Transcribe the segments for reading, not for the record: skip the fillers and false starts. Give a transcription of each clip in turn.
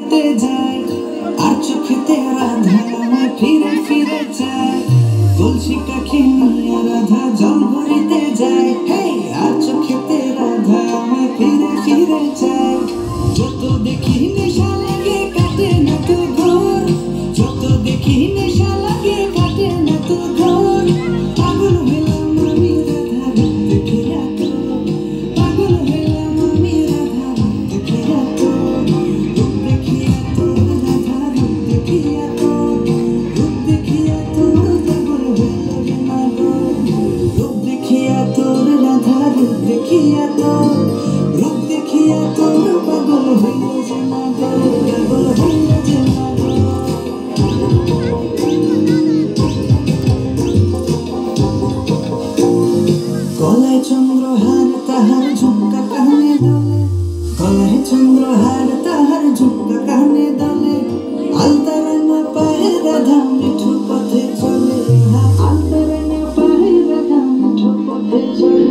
ঘুরিতে যায় আর চোখেতে রাধা আমায় ফিরে ফিরে চায় কলসি কাখে নিয়ে রাধা জল ভরিতে যায় আর চোখেতে রাধা আমায় ফিরে ফিরে চায় যত দেখি নেশা লাগে কাটে না তো ঘর যত দেখি নেশা লাগে কাটে না তো ঘর পাগল হইলাম আমি রাধা রূপ দেখিয়া তো পাগল হইলাম আমি রাধা রূপ দেখিয়া তো রূপ দেখিয়া তো রাধা রূপ দেখিয়া তো রূপ দেখিয়া তো পাগল হইল যে না গো রূপ দেখিয়া তো রাধা রূপ দেখিয়া তো রূপ দেখিয়া তো পাগল হইল যে না গো পাগল হইল যে না গো গলায় চন্দ্রহার তাহার ঝুমকা কানে দলে গলায় চন্দ্রহার তাহার ঝুমকা কানে দলে আলতারাঙা পায়ে রাধা মিঠু পথে চলে আলতারাঙা পায়ে রাধা মিঠু পথে চলে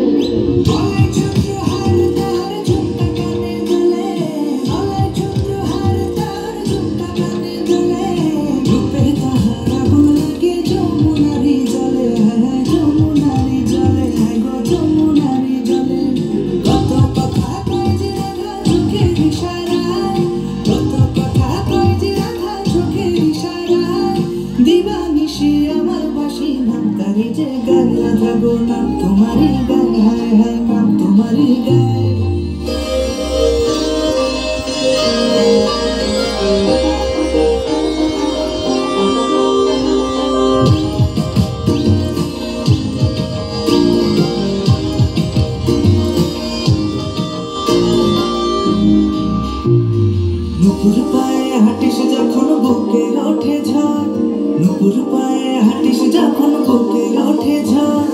গলায় চন্দ্রহার তাহার ঝুমকা কানে দলে গলায় চন্দ্রহার তাহার ঝুমকা কানে দলে রূপে তাহার আগুন লাগে যমুনারি জলে যমুনারি জলে গো যমুনারি জলে কত কথা কয় যে রাধা চোখের ইশারায় কত কথা কয় যে রাধা চোখের ইশারায় দিবানিশি আমার বাসি নাম তারি যে গায় রাধা গো নাম তোমারই গায় হায় হায় নাম তোমারই গায় নুপুর পায়ে হাঁটিস যখন বুকে ওঠে ঝড় নুপুর পায়ে হাঁটিস যখন বুকে ওঠে ঝড়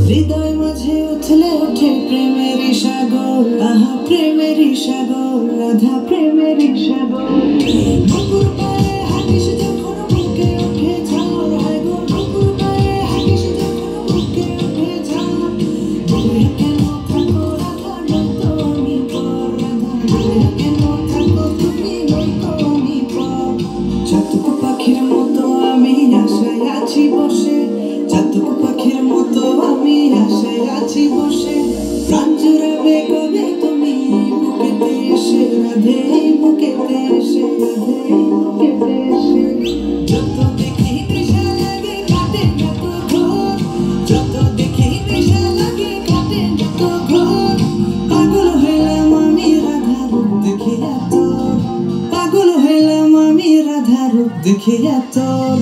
হৃদয় মাঝে উথলে ওঠে প্রেমের সাগর আহা প্রেমের সাগর রাধা প্রেমের সাগর নুপুর পায়ে হাঁটিস যখন বুকে ওঠে ঝড় হায় গো নুপুর পায়ে হাঁটিস যখন বুকে ওঠে ঝড় দূরে কেন থাকো রাধা নয়তো আমি পর রাধা দূরে কেন থাকো তুমি নয়তো আমি পর চাতক পাখির মতো আমি আশায় আছি বসে চাতক পাখির মতো আমি আশায় আছি বসে প্রাণ জুড়াবে কবে তুমি বুকেতে এসে রাধে বুকেতে এসে রাধে বুকেতে এসে যত দেখি নেশা লাগে কাটে না তো ঘর যত দেখি নেশা লাগে কাটে না তো ঘর পাগল হইলাম আমি রাধা রূপ দেখিয়া তোর পাগল হইলাম আমি রাধা রূপ দেখিয়া তোর